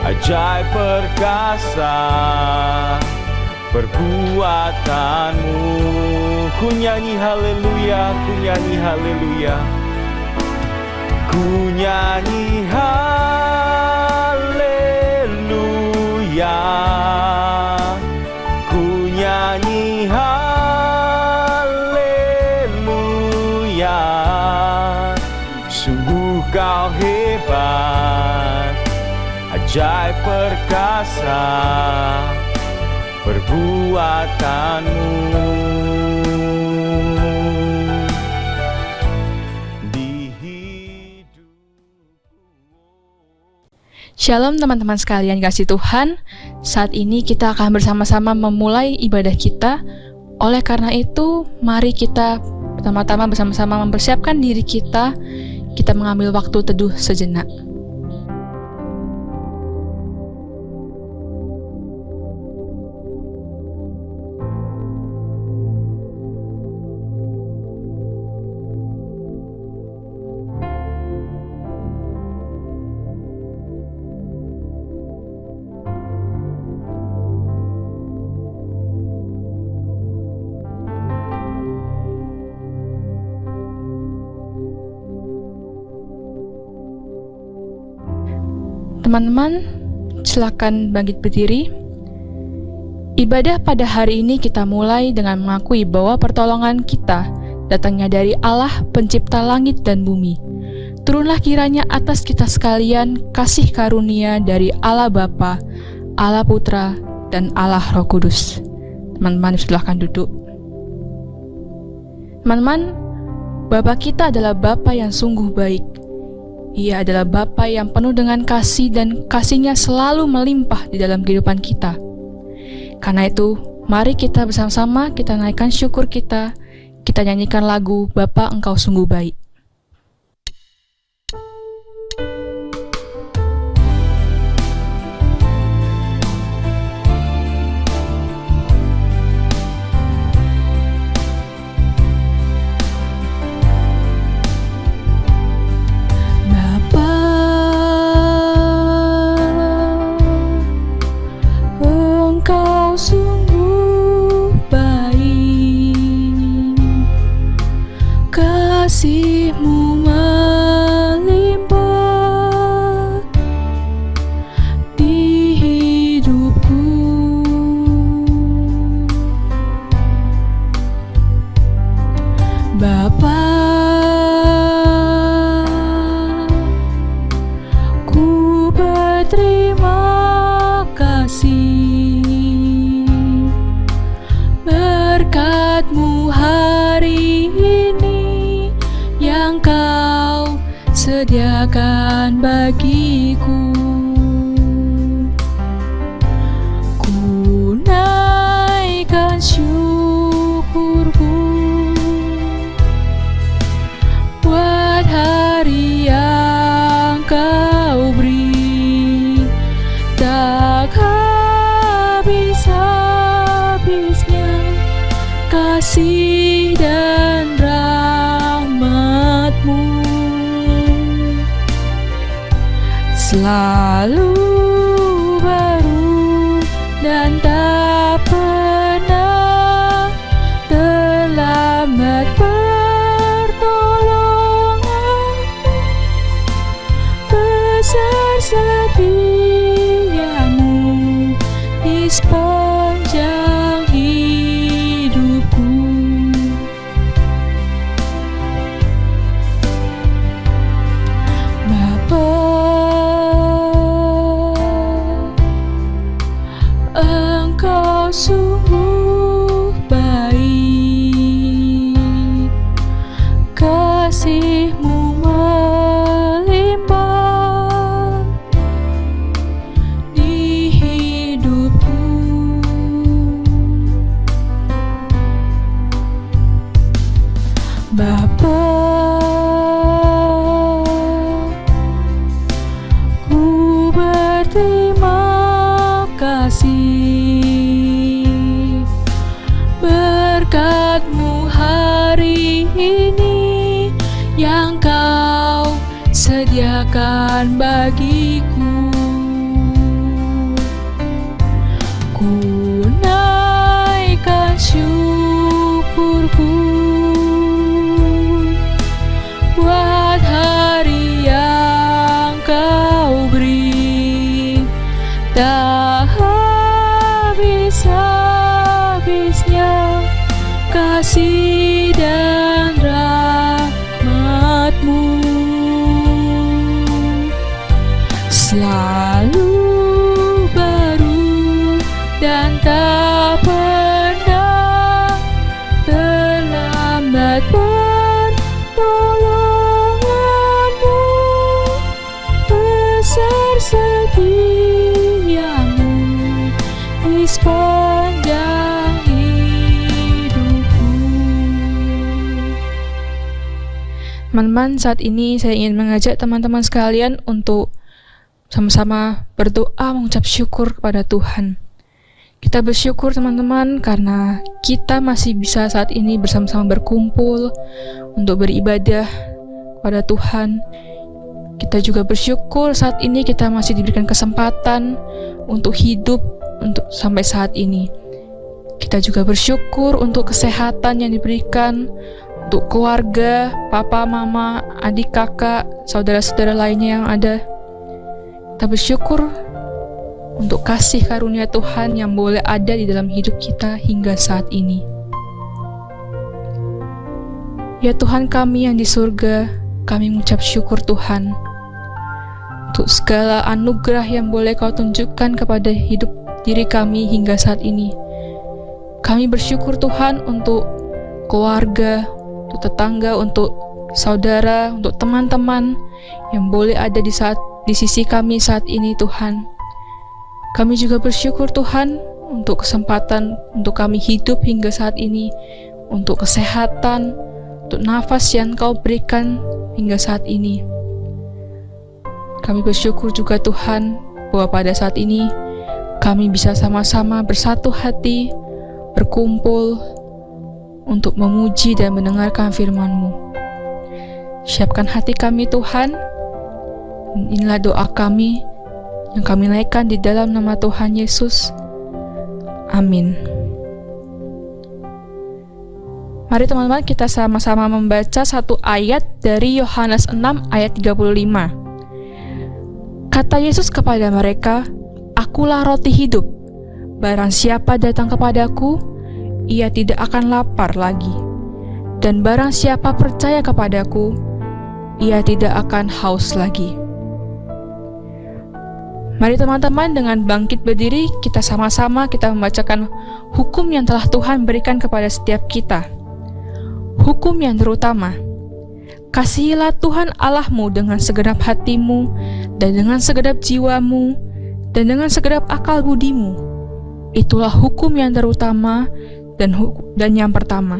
ajaib perkasa perbuatanmu. Ku nyanyi haleluya, ku nyanyi haleluya, ku nyanyi haleluya, ku nyanyi haleluya. Sungguh kau hebat, ajaib perkasa perbuatanmu. Shalom teman-teman sekalian kasih Tuhan. Saat ini kita akan bersama-sama memulai ibadah kita. Oleh karena itu, mari kita pertama-tama bersama-sama mempersiapkan diri kita. Kita mengambil waktu teduh sejenak. Teman-teman, silakan bangkit berdiri. Ibadah pada hari ini kita mulai dengan mengakui bahwa pertolongan kita datangnya dari Allah pencipta langit dan bumi. Turunlah kiranya atas kita sekalian kasih karunia dari Allah Bapa, Allah Putra, dan Allah Roh Kudus. Teman-teman, silakan duduk. Teman-teman, Bapa kita adalah Bapa yang sungguh baik. Ia adalah Bapa yang penuh dengan kasih dan kasih-Nya selalu melimpah di dalam kehidupan kita. Karena itu, mari kita bersama-sama kita naikkan syukur kita nyanyikan lagu Bapa Engkau Sungguh Baik. Kasih-Mu melimpah di hidupku. Bapa, ku berterima kasih berkat-Mu hari ini yang Kau sediakan bagiku. Ku naikkan syukurku buat hari yang Kau beri, tak habis-habisnya kasih dan selalu baru dan tak pernah terlambat pertolongan-Mu, besar setia-Mu di sepanjang hidupku. Engkau sungguh baik, kasih-Mu melimpah di hidupku. Bapa, ku berterima kasih berkat-Mu hari ini yang Kau sediakan bagiku. kasih dan rahmat-Mu selalu baru dan tak pernah terlambat. Pertolongan-Mu besar setia-Mu di sepanjang hidupku. Teman-teman, saat ini saya ingin mengajak teman-teman sekalian untuk sama-sama berdoa mengucap syukur kepada Tuhan. Kita bersyukur teman-teman karena kita masih bisa saat ini bersama-sama berkumpul untuk beribadah kepada Tuhan. Kita juga bersyukur saat ini kita masih diberikan kesempatan untuk hidup untuk sampai saat ini. Kita juga bersyukur untuk kesehatan yang diberikan untuk keluarga, papa, mama, adik, kakak, saudara-saudara lainnya yang ada. Kita bersyukur untuk kasih karunia Tuhan yang boleh ada di dalam hidup kita hingga saat ini. Ya Tuhan kami yang di surga, kami mengucap syukur Tuhan untuk segala anugerah yang boleh Kau tunjukkan kepada hidup diri kami hingga saat ini. Kami bersyukur Tuhan untuk keluarga, untuk tetangga, untuk saudara, untuk teman-teman yang boleh ada di sisi kami saat ini Tuhan. Kami juga bersyukur Tuhan untuk kesempatan untuk kami hidup hingga saat ini, untuk kesehatan, untuk nafas yang Kau berikan hingga saat ini. Kami bersyukur juga Tuhan bahwa pada saat ini kami bisa sama-sama bersatu hati, berkumpul untuk memuji dan mendengarkan firman-Mu. Siapkan hati kami Tuhan. Inilah doa kami yang kami naikkan di dalam nama Tuhan Yesus. Amin. Mari teman-teman kita sama-sama membaca satu ayat dari Yohanes 6 ayat 35. Kata Yesus kepada mereka, "Akulah roti hidup. Barang siapa datang kepadaku, ia tidak akan lapar lagi. Dan barang siapa percaya kepadaku, ia tidak akan haus lagi." Mari teman-teman dengan bangkit berdiri, kita sama-sama kita membacakan hukum yang telah Tuhan berikan kepada setiap kita. Hukum yang terutama, kasihilah Tuhan Allahmu dengan segenap hatimu, dan dengan segenap jiwamu, dan dengan segenap akal budimu. Itulah hukum yang terutama dan yang pertama.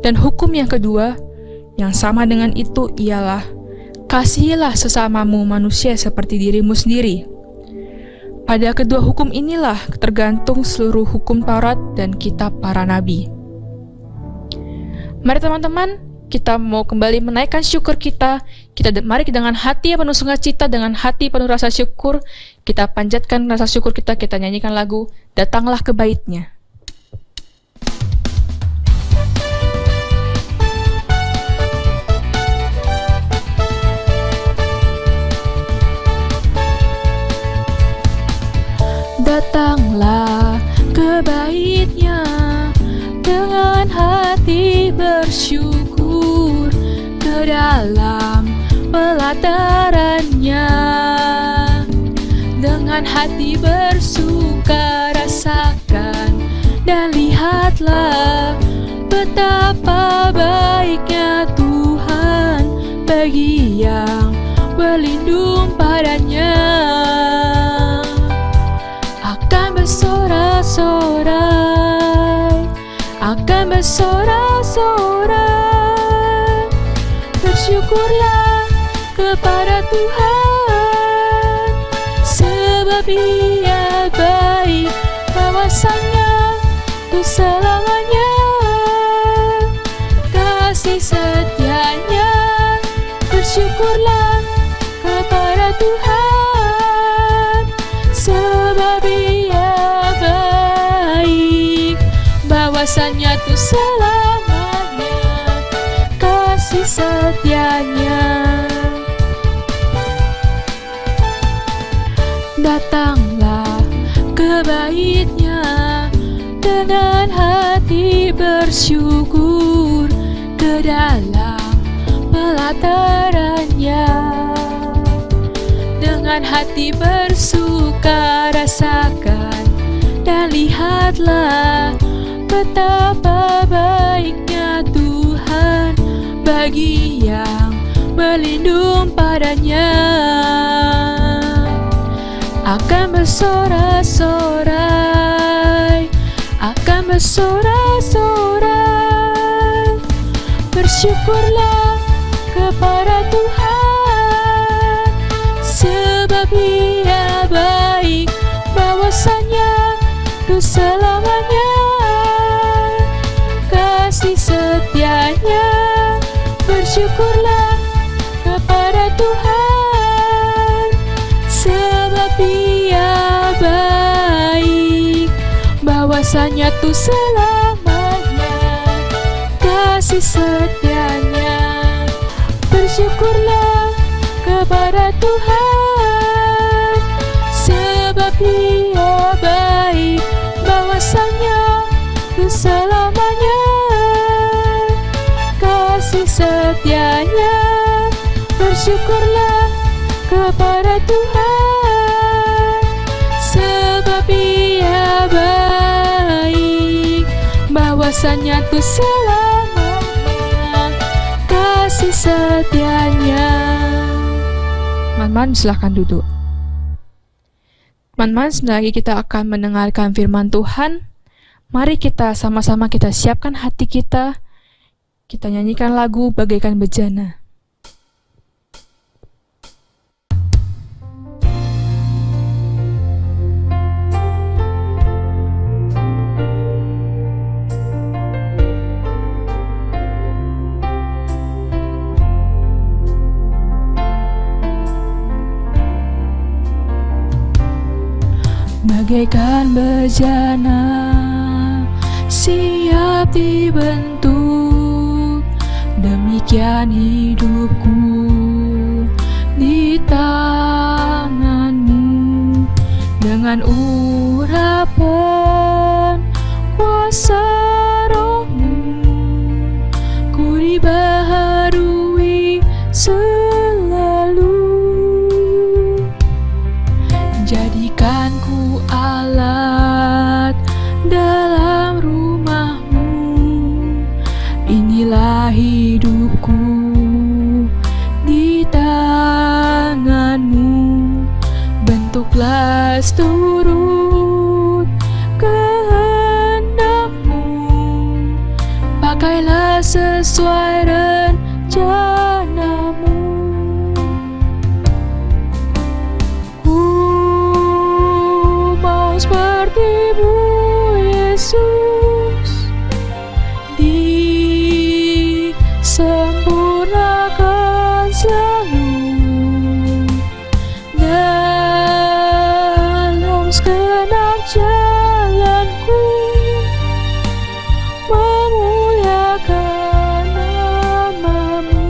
Dan hukum yang kedua, yang sama dengan itu ialah, kasihilah sesamamu manusia seperti dirimu sendiri. Pada kedua hukum inilah tergantung seluruh hukum Taurat dan kitab para nabi. Mari teman-teman, kita mau kembali menaikkan syukur kita. Mari dengan hati yang penuh sukacita, dengan hati penuh rasa syukur, kita panjatkan rasa syukur kita nyanyikan lagu Datanglah ke Bait-Nya. Datanglah ke Bait-Nya dengan hati bersyukur, ke dalam pelataran-Nya dengan hati bersuka. Rasakan dan lihatlah betapa baiknya Tuhan bagi yang berlindung padanya. Akan bersorak-sorai, bersyukurlah kepada Tuhan, sebab Ia baik, kawasannya untuk selamanya, kasih setianya. Bersyukurlah kepada Tuhan, sebab Ia baik, bahwasannya tuh selamanya, kasih setianya. Datanglah ke Bait-Nya dengan hati bersyukur, bersyukur ke dalam pelatarannya. Dengan hati bersuka rasakan dan lihatlah betapa baiknya Tuhan bagi yang berlindung padanya. Akan bersorak-sorai, akan bersorak-sorai. Bersyukurlah kepada Tuhan, sebab Dia baik, bahwasanya untuk selamanya kasih setianya. Bersyukurlah kepada Tuhan, sebab Dia baik, bahwasanya tuh selamanya kasih setianya. Bersyukurlah kepada Tuhan, sebab Dia baik, bahwasanya tuh selamanya kasih setianya. Bersyukurlah kepada Tuhan, sebab Dia baik, bahwasanya tuh selamanya kasih setianya. Teman-teman, silahkan duduk. Teman-teman, sebentar lagi kita akan mendengarkan firman Tuhan. Mari kita sama-sama kita siapkan hati kita. Kita nyanyikan lagu bagaikan bejana. Bagaikan bejana siap dibentuk, demikian hidupku di tangan-Mu. Dengan urapan kuasa Roh-Mu, ku dibaharui selalu. Jadikan ku alat dalam rumah-Mu, inilah hidupku di tangan-Mu. Bentuklah seturut kehendak-Mu, pakailah sesuai rencana-Mu. Seperti-Mu Yesus, disempurnakan selalu dalam segenap jalanku, memuliakan nama-Mu.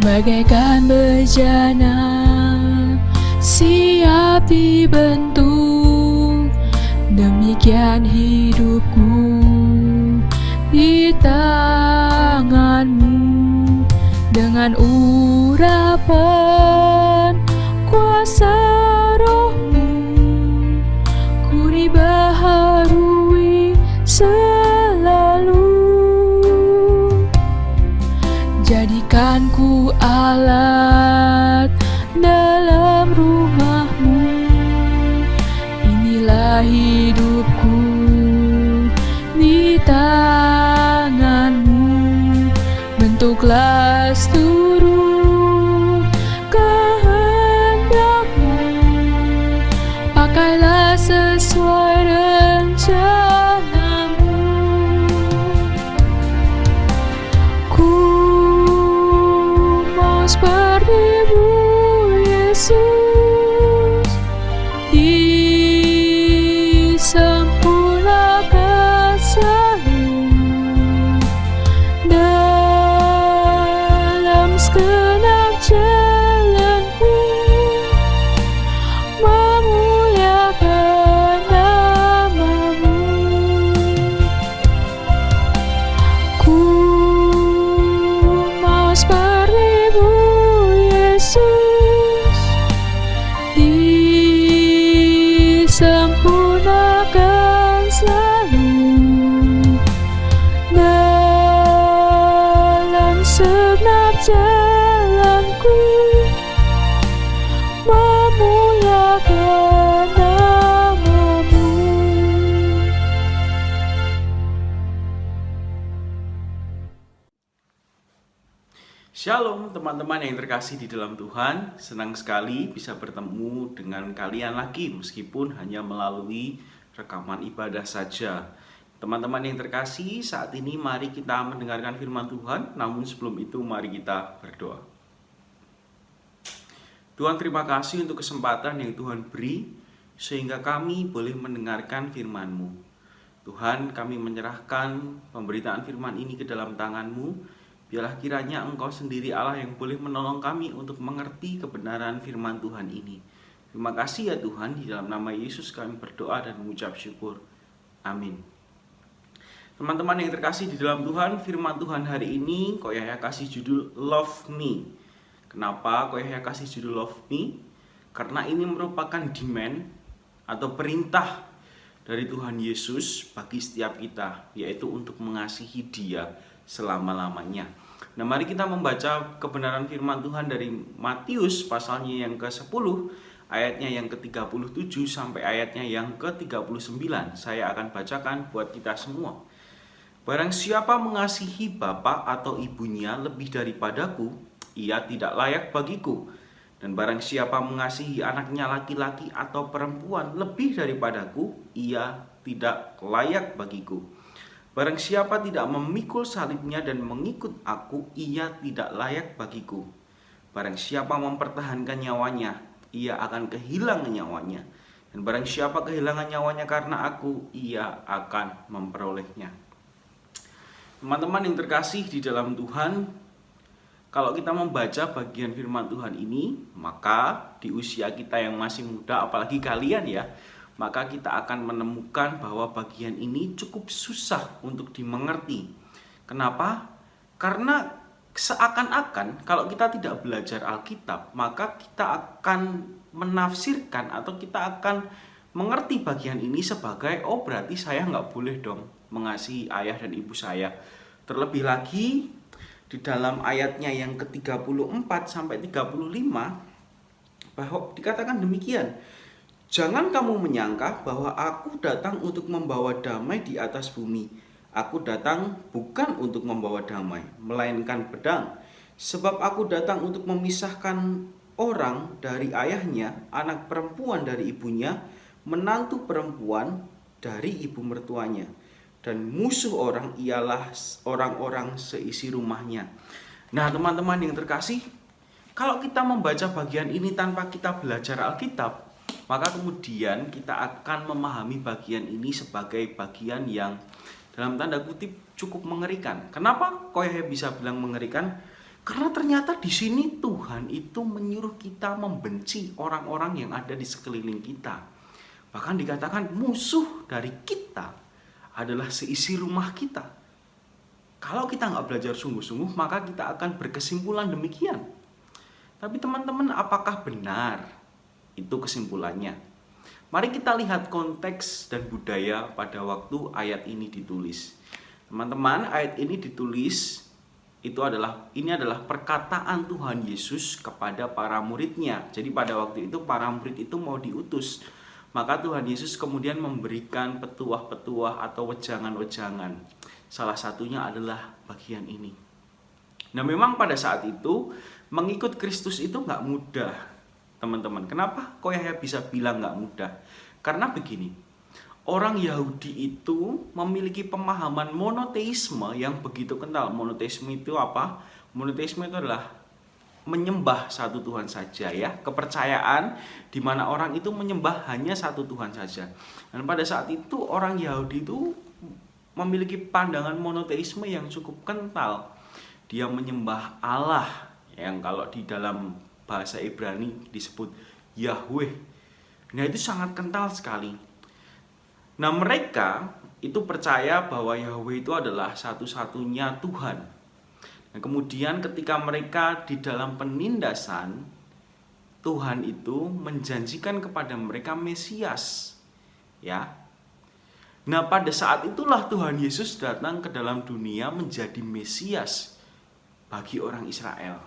Bagaikan bejana siap dibentuk, demikian hidupku di tangan-Mu. Dengan urapan kuasa Roh-Mu, ku dibaharui selalu. Jadikan ku alat dalam rumah-Mu, inilah hidupku di tangan-Mu. Bentuklah seturut kehendak-Mu, pakailah sesuai rencana-Mu. Ku seperti-Mu Yesus, disempurnakan selalu dalam segenap jalanku, memuliakan Shalom teman-teman yang terkasih di dalam Tuhan. Senang sekali bisa bertemu dengan kalian lagi meskipun hanya melalui rekaman ibadah saja. Teman-teman yang terkasih, saat ini mari kita mendengarkan firman Tuhan. Namun sebelum itu mari kita berdoa. Tuhan, terima kasih untuk kesempatan yang Tuhan beri sehingga kami boleh mendengarkan firman-Mu. Tuhan, kami menyerahkan pemberitaan firman ini ke dalam tangan-Mu. Biarlah kiranya Engkau sendiri Allah yang boleh menolong kami untuk mengerti kebenaran firman Tuhan ini. Terima kasih ya Tuhan, di dalam nama Yesus kami berdoa dan mengucap syukur. Amin. Teman-teman yang terkasih di dalam Tuhan, firman Tuhan hari ini Ko Yahya kasih judul Love Me. Kenapa Ko Yahya kasih judul Love Me? Karena ini merupakan demand atau perintah dari Tuhan Yesus bagi setiap kita, yaitu untuk mengasihi Dia selama-lamanya. Nah, mari kita membaca kebenaran firman Tuhan dari Matius pasalnya yang ke-10, ayatnya yang ke-37 sampai ayatnya yang ke-39. Saya akan bacakan buat kita semua. Barang siapa mengasihi bapa atau ibunya lebih daripadaku, ia tidak layak bagiku. Dan barang siapa mengasihi anaknya laki-laki atau perempuan lebih daripadaku, ia tidak layak bagiku. Barang siapa tidak memikul salibnya dan mengikut aku, ia tidak layak bagiku. Barang siapa mempertahankan nyawanya, ia akan kehilangan nyawanya. Dan barang siapa kehilangan nyawanya karena aku, ia akan memperolehnya. Teman-teman yang terkasih di dalam Tuhan, kalau kita membaca bagian firman Tuhan ini, maka di usia kita yang masih muda, apalagi kalian ya, maka kita akan menemukan bahwa bagian ini cukup susah untuk dimengerti. Kenapa? Karena seakan-akan kalau kita tidak belajar Alkitab, maka kita akan menafsirkan atau kita akan mengerti bagian ini sebagai, oh berarti saya nggak boleh dong mengasihi ayah dan ibu saya. Terlebih lagi, di dalam ayatnya yang ke-34 sampai 35 bahwa dikatakan demikian. Jangan kamu menyangka bahwa aku datang untuk membawa damai di atas bumi. Aku datang bukan untuk membawa damai, melainkan pedang. Sebab aku datang untuk memisahkan orang dari ayahnya, anak perempuan dari ibunya, menantu perempuan dari ibu mertuanya. Dan musuh orang ialah orang-orang seisi rumahnya. Nah teman-teman yang terkasih, kalau kita membaca bagian ini tanpa kita belajar Alkitab, maka kemudian kita akan memahami bagian ini sebagai bagian yang dalam tanda kutip cukup mengerikan. Kenapa Ko Yahya bisa bilang mengerikan? Karena ternyata di sini Tuhan itu menyuruh kita membenci orang-orang yang ada di sekeliling kita. Bahkan dikatakan musuh dari kita adalah seisi rumah kita. Kalau kita nggak belajar sungguh-sungguh, maka kita akan berkesimpulan demikian. Tapi teman-teman, apakah benar itu kesimpulannya? Mari kita lihat konteks dan budaya pada waktu ayat ini ditulis. Teman-teman, ayat ini ditulis ini adalah perkataan Tuhan Yesus kepada para muridnya. Jadi pada waktu itu para murid itu mau diutus. Maka Tuhan Yesus kemudian memberikan petuah-petuah atau wejangan-wejangan. Salah satunya adalah bagian ini. Nah memang pada saat itu mengikut Kristus itu nggak mudah, teman-teman. Kenapa Ko Yahya bisa bilang nggak mudah? Karena begini, orang Yahudi itu memiliki pemahaman monoteisme yang begitu kental. Monoteisme itu apa? Monoteisme itu adalah menyembah satu Tuhan saja ya, kepercayaan di mana orang itu menyembah hanya satu Tuhan saja. Dan pada saat itu orang Yahudi itu memiliki pandangan monoteisme yang cukup kental. Dia menyembah Allah yang kalau di dalam bahasa Ibrani disebut Yahweh. Nah itu sangat kental sekali. Nah mereka itu percaya bahwa Yahweh itu adalah satu-satunya Tuhan. Nah, kemudian ketika mereka di dalam penindasan, Tuhan itu menjanjikan kepada mereka Mesias. Ya. Nah, pada saat itulah Tuhan Yesus datang ke dalam dunia menjadi Mesias bagi orang Israel.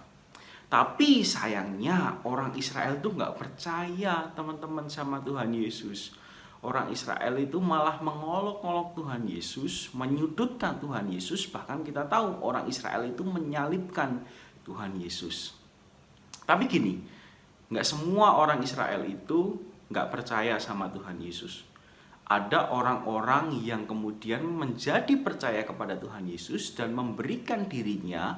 Tapi sayangnya orang Israel itu nggak percaya teman-teman sama Tuhan Yesus. Orang Israel itu malah mengolok-olok Tuhan Yesus, menyudutkan Tuhan Yesus. Bahkan kita tahu orang Israel itu menyalibkan Tuhan Yesus. Tapi gini, nggak semua orang Israel itu nggak percaya sama Tuhan Yesus. Ada orang-orang yang kemudian menjadi percaya kepada Tuhan Yesus dan memberikan dirinya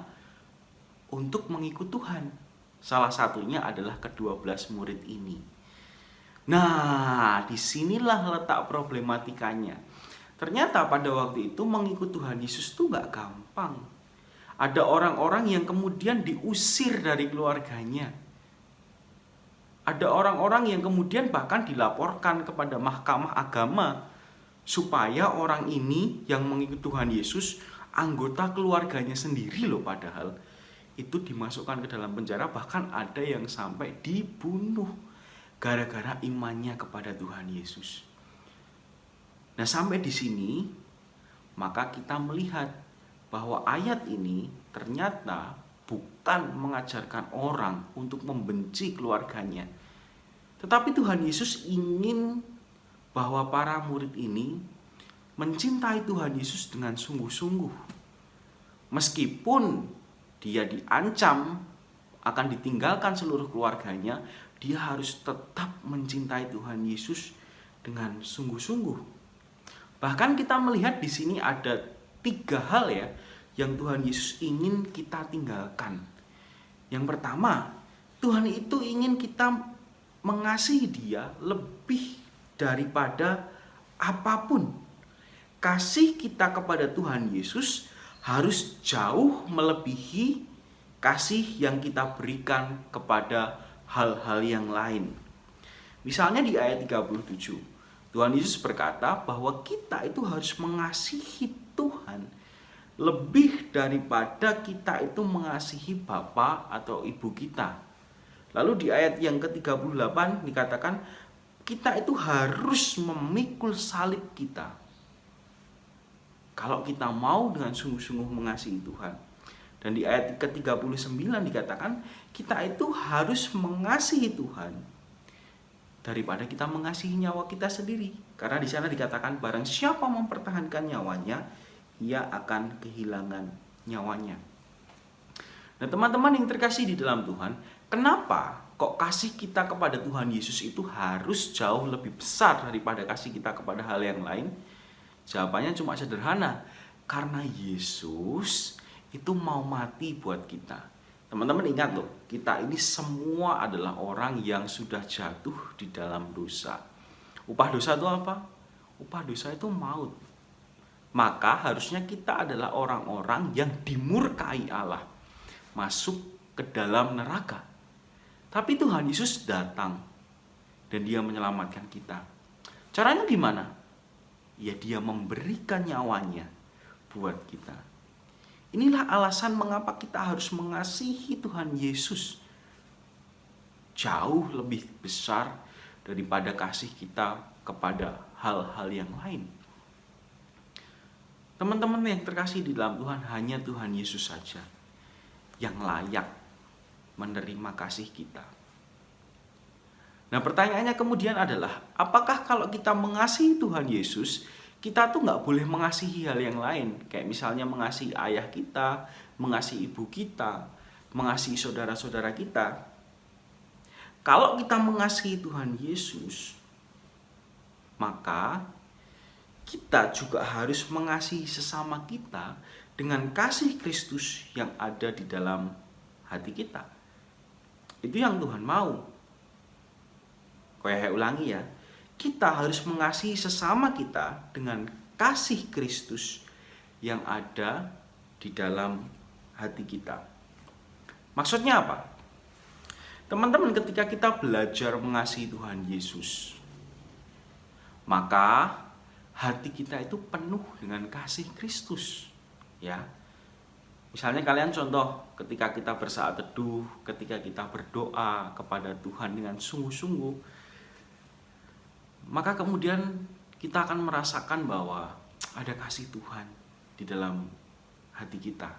untuk mengikut Tuhan. Salah satunya adalah ke-12 murid ini. Nah, disinilah letak problematikanya. Ternyata pada waktu itu mengikut Tuhan Yesus itu nggak gampang. Ada orang-orang yang kemudian diusir dari keluarganya. Ada orang-orang yang kemudian bahkan dilaporkan kepada mahkamah agama supaya orang ini yang mengikut Tuhan Yesus, anggota keluarganya sendiri loh padahal, itu dimasukkan ke dalam penjara, bahkan ada yang sampai dibunuh gara-gara imannya kepada Tuhan Yesus. Nah, sampai di sini maka kita melihat bahwa ayat ini ternyata bukan mengajarkan orang untuk membenci keluarganya. Tetapi Tuhan Yesus ingin bahwa para murid ini mencintai Tuhan Yesus dengan sungguh-sungguh. Meskipun dia diancam akan ditinggalkan seluruh keluarganya, dia harus tetap mencintai Tuhan Yesus dengan sungguh-sungguh. Bahkan kita melihat di sini ada 3 hal ya yang Tuhan Yesus ingin kita tinggalkan. Yang pertama, Tuhan itu ingin kita mengasihi Dia lebih daripada apapun. Kasih kita kepada Tuhan Yesus harus jauh melebihi kasih yang kita berikan kepada hal-hal yang lain. Misalnya di ayat 37, Tuhan Yesus berkata bahwa kita itu harus mengasihi Tuhan lebih daripada kita itu mengasihi Bapa atau Ibu kita. Lalu di ayat yang ke-38 dikatakan kita itu harus memikul salib kita kalau kita mau dengan sungguh-sungguh mengasihi Tuhan. Dan di ayat ke-39 dikatakan kita itu harus mengasihi Tuhan daripada kita mengasihi nyawa kita sendiri. Karena di sana dikatakan barang siapa mempertahankan nyawanya, ia akan kehilangan nyawanya. Nah, teman-teman yang terkasih di dalam Tuhan, kenapa kok kasih kita kepada Tuhan Yesus itu harus jauh lebih besar daripada kasih kita kepada hal yang lain? Jawabannya cuma sederhana, karena Yesus itu mau mati buat kita. Teman-teman ingat loh, kita ini semua adalah orang yang sudah jatuh di dalam dosa. Upah dosa itu apa? Upah dosa itu maut. Maka harusnya kita adalah orang-orang yang dimurkai Allah, masuk ke dalam neraka. Tapi Tuhan Yesus datang dan Dia menyelamatkan kita. Caranya gimana? Ya, Dia memberikan nyawanya buat kita. Inilah alasan mengapa kita harus mengasihi Tuhan Yesus jauh lebih besar daripada kasih kita kepada hal-hal yang lain. Teman-teman yang terkasih di dalam Tuhan, hanya Tuhan Yesus saja yang layak menerima kasih kita. Nah, pertanyaannya kemudian adalah, apakah kalau kita mengasihi Tuhan Yesus, kita tuh nggak boleh mengasihi hal yang lain? Kayak misalnya mengasihi ayah kita, mengasihi ibu kita, mengasihi saudara-saudara kita. Kalau kita mengasihi Tuhan Yesus, maka kita juga harus mengasihi sesama kita dengan kasih Kristus yang ada di dalam hati kita. Itu yang Tuhan mau. Kayak ulangi ya, kita harus mengasihi sesama kita dengan kasih Kristus yang ada di dalam hati kita. Maksudnya apa? Teman-teman, ketika kita belajar mengasihi Tuhan Yesus, maka hati kita itu penuh dengan kasih Kristus. Ya, misalnya kalian contoh ketika kita bersaat teduh, ketika kita berdoa kepada Tuhan dengan sungguh-sungguh, maka kemudian kita akan merasakan bahwa ada kasih Tuhan di dalam hati kita.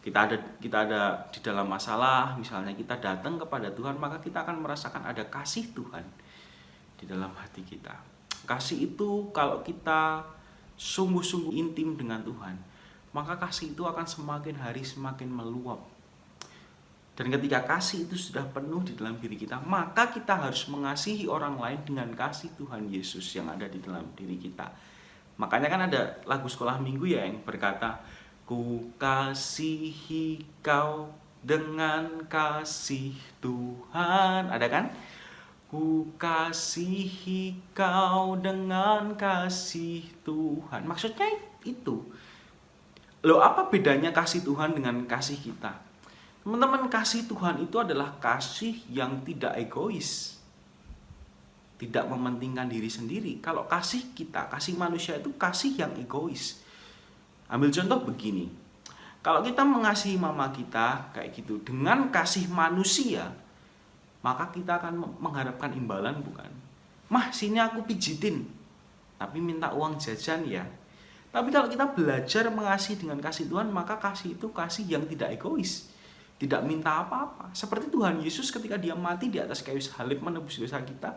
Kita ada di dalam masalah, misalnya kita datang kepada Tuhan, maka kita akan merasakan ada kasih Tuhan di dalam hati kita. Kasih itu kalau kita sungguh-sungguh intim dengan Tuhan, maka kasih itu akan semakin hari semakin meluap. Dan ketika kasih itu sudah penuh di dalam diri kita, maka kita harus mengasihi orang lain dengan kasih Tuhan Yesus yang ada di dalam diri kita. Makanya kan ada lagu sekolah minggu ya yang berkata, ku kasihi kau dengan kasih Tuhan. Ada kan? Ku kasihi kau dengan kasih Tuhan. Maksudnya itu. Loh, apa bedanya kasih Tuhan dengan kasih kita? Teman-teman, kasih Tuhan itu adalah kasih yang tidak egois. Tidak mementingkan diri sendiri. Kalau kasih kita, kasih manusia itu kasih yang egois. Ambil contoh begini. Kalau kita mengasihi mama kita kayak gitu dengan kasih manusia, maka kita akan mengharapkan imbalan, bukan? Mah, sini aku pijitin. Tapi minta uang jajan ya. Tapi kalau kita belajar mengasihi dengan kasih Tuhan, maka kasih itu kasih yang tidak egois. Tidak minta apa-apa. Seperti Tuhan Yesus ketika dia mati di atas kayu salib menebus dosa kita.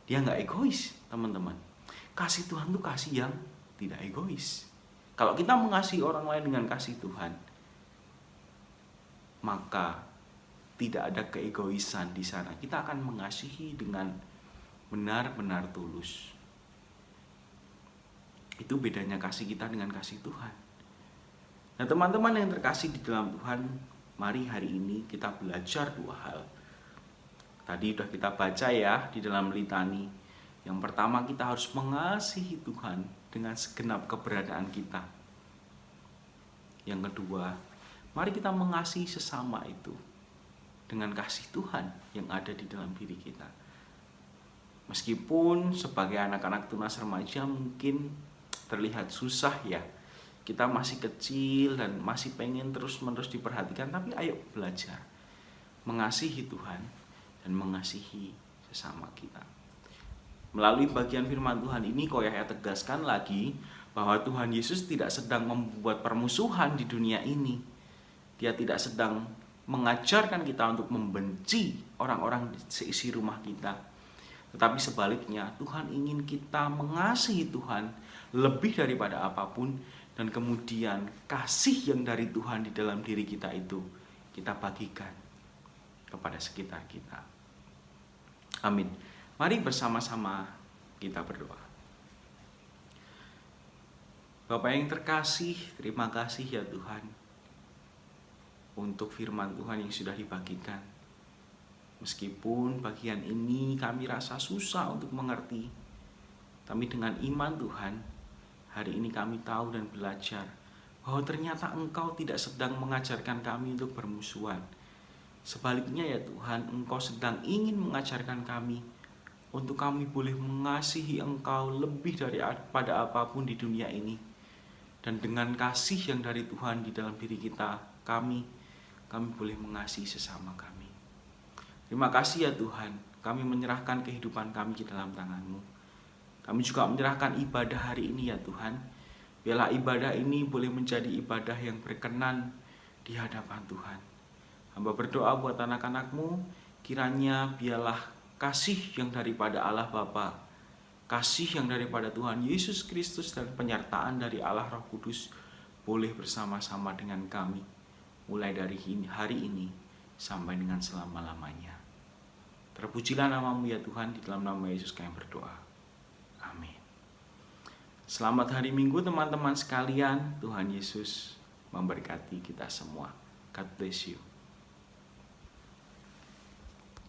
Dia nggak egois, teman-teman. Kasih Tuhan itu kasih yang tidak egois. Kalau kita mengasihi orang lain dengan kasih Tuhan, maka tidak ada keegoisan di sana. Kita akan mengasihi dengan benar-benar tulus. Itu bedanya kasih kita dengan kasih Tuhan. Nah, teman-teman yang terkasih di dalam Tuhan, mari hari ini kita belajar dua hal. Tadi sudah kita baca ya di dalam litani. Yang pertama, kita harus mengasihi Tuhan dengan segenap keberadaan kita. Yang kedua, mari kita mengasihi sesama itu dengan kasih Tuhan yang ada di dalam diri kita. Meskipun sebagai anak-anak tunas remaja mungkin terlihat susah ya. Kita masih kecil dan masih pengen terus-menerus diperhatikan, tapi ayo belajar mengasihi Tuhan dan mengasihi sesama kita. Melalui bagian firman Tuhan ini, Koyahya tegaskan lagi bahwa Tuhan Yesus tidak sedang membuat permusuhan di dunia ini. Dia tidak sedang mengajarkan kita untuk membenci orang-orang di seisi rumah kita. Tetapi sebaliknya, Tuhan ingin kita mengasihi Tuhan lebih daripada apapun. Dan kemudian kasih yang dari Tuhan di dalam diri kita itu kita bagikan kepada sekitar kita. Amin. Mari bersama-sama kita berdoa. Bapa yang terkasih, terima kasih ya Tuhan untuk firman Tuhan yang sudah dibagikan. Meskipun bagian ini kami rasa susah untuk mengerti, tapi dengan iman Tuhan, hari ini kami tahu dan belajar bahwa ternyata Engkau tidak sedang mengajarkan kami untuk bermusuhan. Sebaliknya ya Tuhan, Engkau sedang ingin mengajarkan kami untuk kami boleh mengasihi Engkau lebih daripada apapun di dunia ini. Dan dengan kasih yang dari Tuhan di dalam diri kita, kami boleh mengasihi sesama kami. Terima kasih ya Tuhan, kami menyerahkan kehidupan kami di dalam tangan-Mu. Kami juga menyerahkan ibadah hari ini ya Tuhan. Biarlah ibadah ini boleh menjadi ibadah yang berkenan di hadapan Tuhan. Hamba berdoa buat anak-anak-Mu, kiranya biarlah kasih yang daripada Allah Bapa, kasih yang daripada Tuhan Yesus Kristus dan penyertaan dari Allah Roh Kudus boleh bersama-sama dengan kami, mulai dari hari ini sampai dengan selama-lamanya. Terpujilah nama-Mu ya Tuhan, di dalam nama Yesus kami berdoa. Amin. Selamat hari Minggu teman-teman sekalian. Tuhan Yesus memberkati kita semua. God bless you.